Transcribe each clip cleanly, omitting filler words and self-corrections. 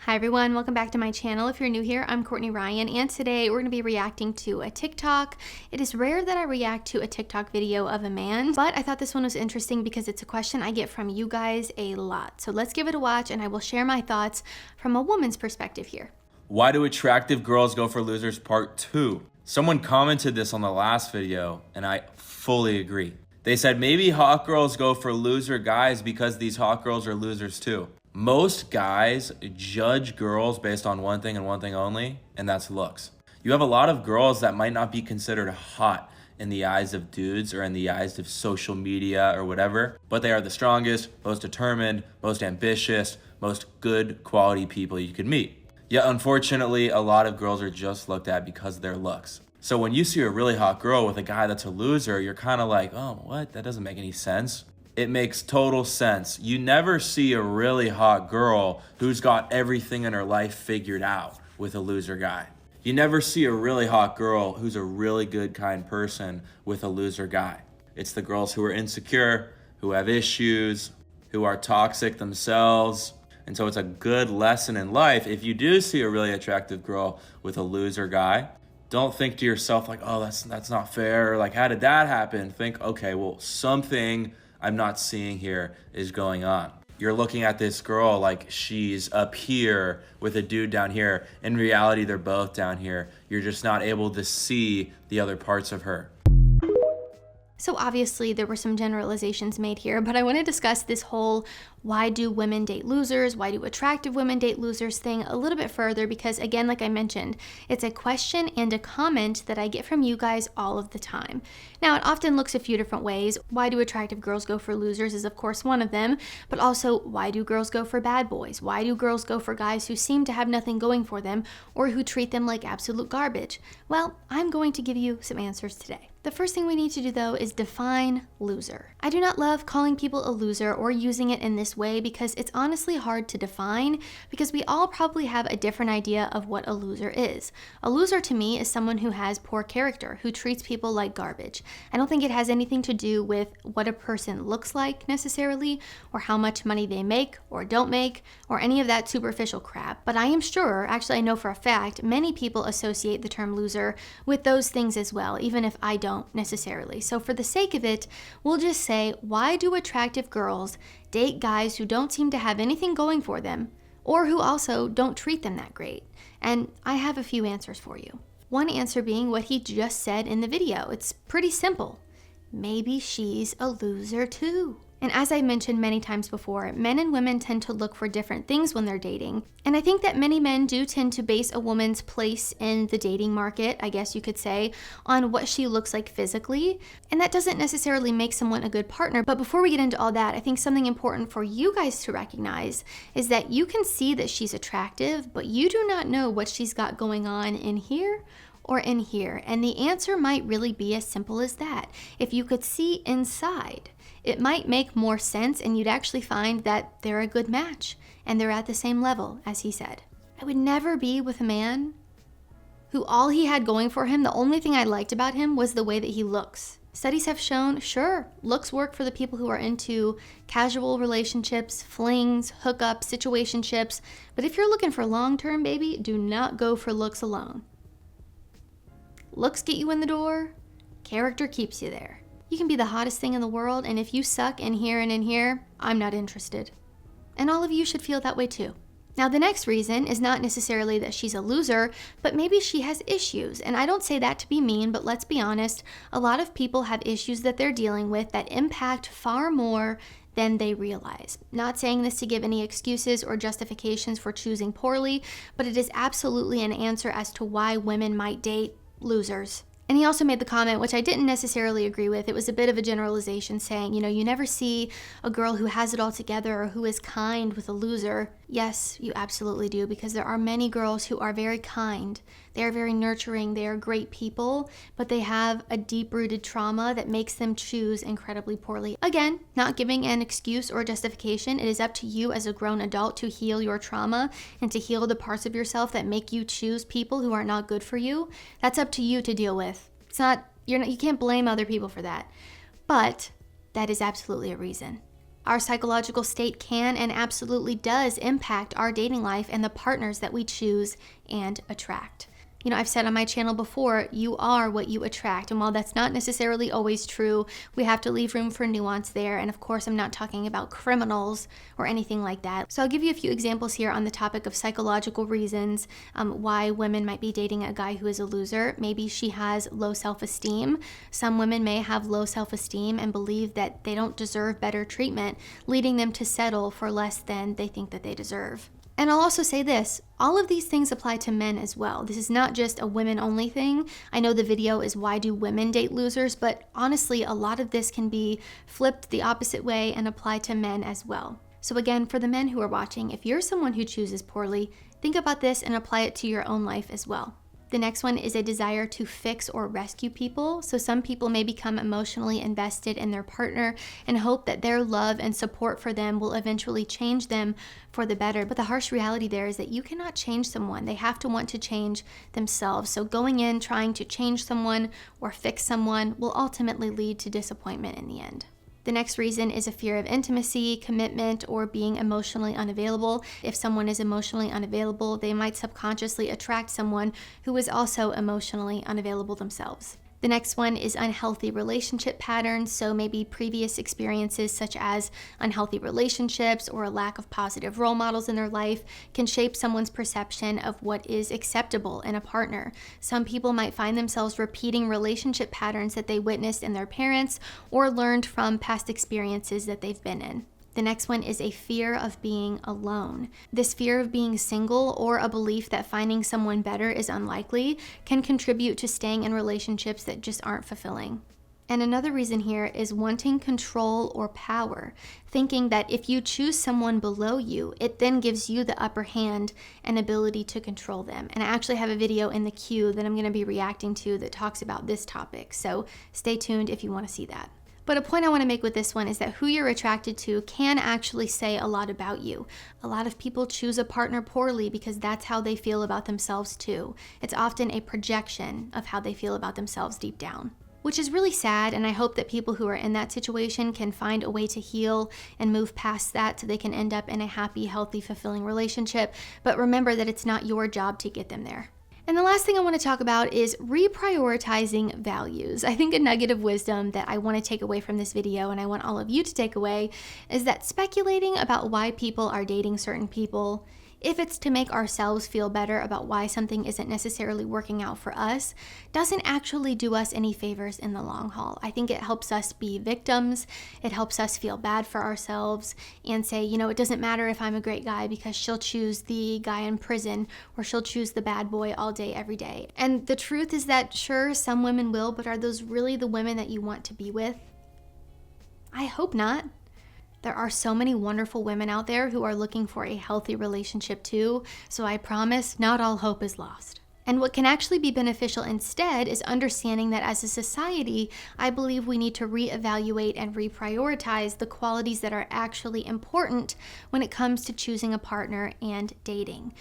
Hi everyone, welcome back to my channel. If you're new here, I'm Courtney Ryan, and today we're going to be reacting to a TikTok. It is rare that I react to a TikTok video of a man, but I thought this one was interesting because it's a question I get from you guys a lot. So let's give it a watch and I will share my thoughts from a woman's perspective here. Why do attractive girls go for losers part 2? Someone commented this on the last video and I fully agree. They said maybe hot girls go for loser guys because these hot girls are losers too. Most guys judge girls based on one thing and one thing only, and that's looks. You have a lot of girls that might not be considered hot in the eyes of dudes or in the eyes of social media or whatever, but they are the strongest, most determined, most ambitious, most good quality people you could meet. Yet unfortunately, a lot of girls are just looked at because of their looks. So when you see a really hot girl with a guy that's a loser, you're kind of like, oh, what? That doesn't make any sense. It makes total sense. You never see a really hot girl who's got everything in her life figured out with a loser guy. You never see a really hot girl who's a really good, kind person with a loser guy. It's the girls who are insecure, who have issues, who are toxic themselves. And so it's a good lesson in life. If you do see a really attractive girl with a loser guy, don't think to yourself like, oh, that's not fair. Like, how did that happen? Think, okay, well, something I'm not seeing here is going on. You're looking at this girl like she's up here with a dude down here. In reality, they're both down here. You're just not able to see the other parts of her. So obviously there were some generalizations made here, but I want to discuss this whole why do women date losers, why do attractive women date losers thing a little bit further because again, like I mentioned, it's a question and a comment that I get from you guys all of the time. Now it often looks a few different ways. Why do attractive girls go for losers is of course one of them, but also why do girls go for bad boys? Why do girls go for guys who seem to have nothing going for them or who treat them like absolute garbage? Well, I'm going to give you some answers today. The first thing we need to do though is define loser. I do not love calling people a loser or using it in this way because it's honestly hard to define because we all probably have a different idea of what a loser is. A loser to me is someone who has poor character, who treats people like garbage. I don't think it has anything to do with what a person looks like necessarily or how much money they make or don't make or any of that superficial crap. But I am sure, actually I know for a fact, many people associate the term loser with those things as well, even if I don't necessarily. So for the sake of it, we'll just say, why do attractive girls date guys who don't seem to have anything going for them or who also don't treat them that great? And I have a few answers for you. One answer being what he just said in the video. It's pretty simple. Maybe she's a loser too. And as I mentioned many times before, men and women tend to look for different things when they're dating. And I think that many men do tend to base a woman's place in the dating market, I guess you could say, on what she looks like physically. And that doesn't necessarily make someone a good partner. But before we get into all that, I think something important for you guys to recognize is that you can see that she's attractive, but you do not know what she's got going on in here or in here. And the answer might really be as simple as that. If you could see inside, it might make more sense and you'd actually find that they're a good match and they're at the same level, as he said. I would never be with a man who all he had going for him, the only thing I liked about him was the way that he looks. Studies have shown, sure, looks work for the people who are into casual relationships, flings, hookups, situationships, but if you're looking for long-term, baby, do not go for looks alone. Looks get you in the door, character keeps you there. You can be the hottest thing in the world, and if you suck in here and in here, I'm not interested. And all of you should feel that way too. Now, the next reason is not necessarily that she's a loser, but maybe she has issues. And I don't say that to be mean, but let's be honest, a lot of people have issues that they're dealing with that impact far more than they realize. Not saying this to give any excuses or justifications for choosing poorly, but it is absolutely an answer as to why women might date losers. And he also made the comment, which I didn't necessarily agree with. It was a bit of a generalization saying, you know, you never see a girl who has it all together or who is kind with a loser. Yes, you absolutely do, because there are many girls who are very kind. They are very nurturing. They are great people, but they have a deep-rooted trauma that makes them choose incredibly poorly. Again, not giving an excuse or justification. It is up to you as a grown adult to heal your trauma and to heal the parts of yourself that make you choose people who are not good for you. That's up to you to deal with. It's not, you can't blame other people for that. But that is absolutely a reason. Our psychological state can and absolutely does impact our dating life and the partners that we choose and attract. You know, I've said on my channel before, you are what you attract. And while that's not necessarily always true, we have to leave room for nuance there. And of course, I'm not talking about criminals or anything like that. So I'll give you a few examples here on the topic of psychological reasons why women might be dating a guy who is a loser. Maybe she has low self-esteem. Some women may have low self-esteem and believe that they don't deserve better treatment, leading them to settle for less than they think that they deserve. And I'll also say this, all of these things apply to men as well. This is not just a women-only thing. I know the video is why do women date losers, but honestly, a lot of this can be flipped the opposite way and apply to men as well. So again, for the men who are watching, if you're someone who chooses poorly, think about this and apply it to your own life as well. The next one is a desire to fix or rescue people. So some people may become emotionally invested in their partner and hope that their love and support for them will eventually change them for the better. But the harsh reality there is that you cannot change someone. They have to want to change themselves. So going in trying to change someone or fix someone will ultimately lead to disappointment in the end. The next reason is a fear of intimacy, commitment, or being emotionally unavailable. If someone is emotionally unavailable, they might subconsciously attract someone who is also emotionally unavailable themselves. The next one is unhealthy relationship patterns. So maybe previous experiences such as unhealthy relationships or a lack of positive role models in their life can shape someone's perception of what is acceptable in a partner. Some people might find themselves repeating relationship patterns that they witnessed in their parents or learned from past experiences that they've been in. The next one is a fear of being alone. This fear of being single or a belief that finding someone better is unlikely can contribute to staying in relationships that just aren't fulfilling. And another reason here is wanting control or power, thinking that if you choose someone below you, it then gives you the upper hand and ability to control them. And I actually have a video in the queue that I'm going to be reacting to that talks about this topic. So stay tuned if you want to see that. But a point I want to make with this one is that who you're attracted to can actually say a lot about you. A lot of people choose a partner poorly because that's how they feel about themselves too. It's often a projection of how they feel about themselves deep down, which is really sad, and I hope that people who are in that situation can find a way to heal and move past that so they can end up in a happy, healthy, fulfilling relationship. But remember that it's not your job to get them there. And the last thing I want to talk about is reprioritizing values. I think a nugget of wisdom that I want to take away from this video, and I want all of you to take away, is that speculating about why people are dating certain people, if it's to make ourselves feel better about why something isn't necessarily working out for us, doesn't actually do us any favors in the long haul. I think it helps us be victims. It helps us feel bad for ourselves and say, you know, it doesn't matter if I'm a great guy because she'll choose the guy in prison or she'll choose the bad boy all day, every day. And the truth is that sure, some women will, but are those really the women that you want to be with? I hope not. There are so many wonderful women out there who are looking for a healthy relationship too, so I promise not all hope is lost. And what can actually be beneficial instead is understanding that as a society, I believe we need to reevaluate and reprioritize the qualities that are actually important when it comes to choosing a partner and dating.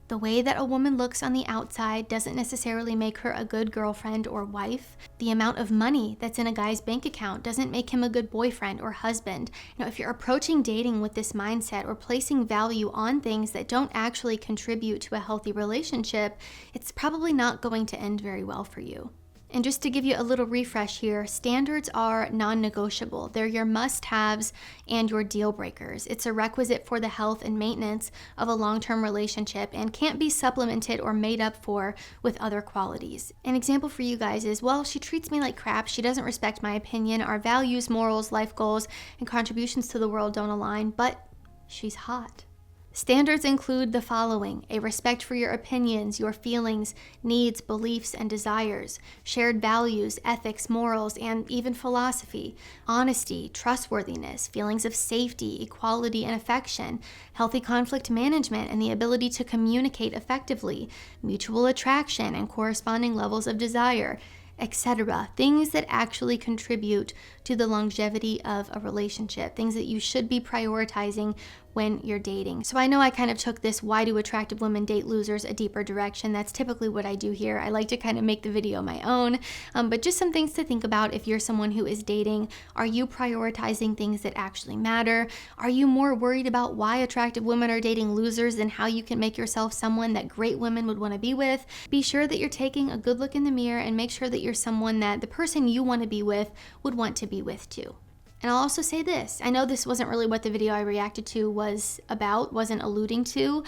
The way that a woman looks on the outside doesn't necessarily make her a good girlfriend or wife. The amount of money that's in a guy's bank account doesn't make him a good boyfriend or husband. You know, if you're approaching dating with this mindset or placing value on things that don't actually contribute to a healthy relationship, it's probably not going to end very well for you. And just to give you a little refresh here, standards are non-negotiable. They're your must-haves and your deal breakers. It's a requisite for the health and maintenance of a long-term relationship and can't be supplemented or made up for with other qualities. An example for you guys is, well, she treats me like crap, she doesn't respect my opinion, our values, morals, life goals, and contributions to the world don't align, but she's hot. Standards include the following: a respect for your opinions, your feelings, needs, beliefs, and desires, shared values, ethics, morals, and even philosophy, honesty, trustworthiness, feelings of safety, equality, and affection, healthy conflict management, and the ability to communicate effectively, mutual attraction, and corresponding levels of desire, etc. Things that actually contribute to the longevity of a relationship, things that you should be prioritizing when you're dating. So I know I kind of took this why do attractive women date losers a deeper direction. That's typically what I do here. I like to kind of make the video my own, but just some things to think about if you're someone who is dating. Are you prioritizing things that actually matter? Are you more worried about why attractive women are dating losers than how you can make yourself someone that great women would want to be with? Be sure that you're taking a good look in the mirror and make sure that you're someone that the person you want to be with would want to be with too. And I'll also say this, I know this wasn't really what the video I reacted to was about, wasn't alluding to,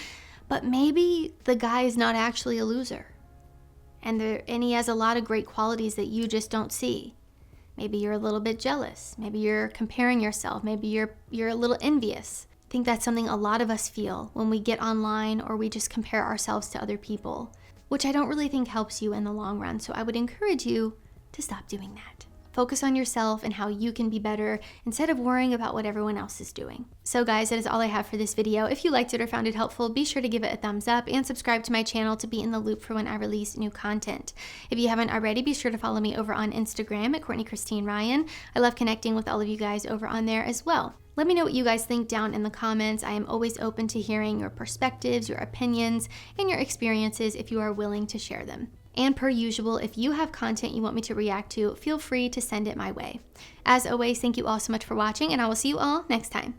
but maybe the guy is not actually a loser. And he has a lot of great qualities that you just don't see. Maybe you're a little bit jealous. Maybe you're comparing yourself. Maybe you're a little envious. I think that's something a lot of us feel when we get online or we just compare ourselves to other people, which I don't really think helps you in the long run. So I would encourage you to stop doing that. Focus on yourself and how you can be better instead of worrying about what everyone else is doing. So guys, that is all I have for this video. If you liked it or found it helpful, be sure to give it a thumbs up and subscribe to my channel to be in the loop for when I release new content. If you haven't already, be sure to follow me over on Instagram at Courtney Christine Ryan. I love connecting with all of you guys over on there as well. Let me know what you guys think down in the comments. I am always open to hearing your perspectives, your opinions, and your experiences if you are willing to share them. And per usual, if you have content you want me to react to, feel free to send it my way. As always, thank you all so much for watching, and I will see you all next time.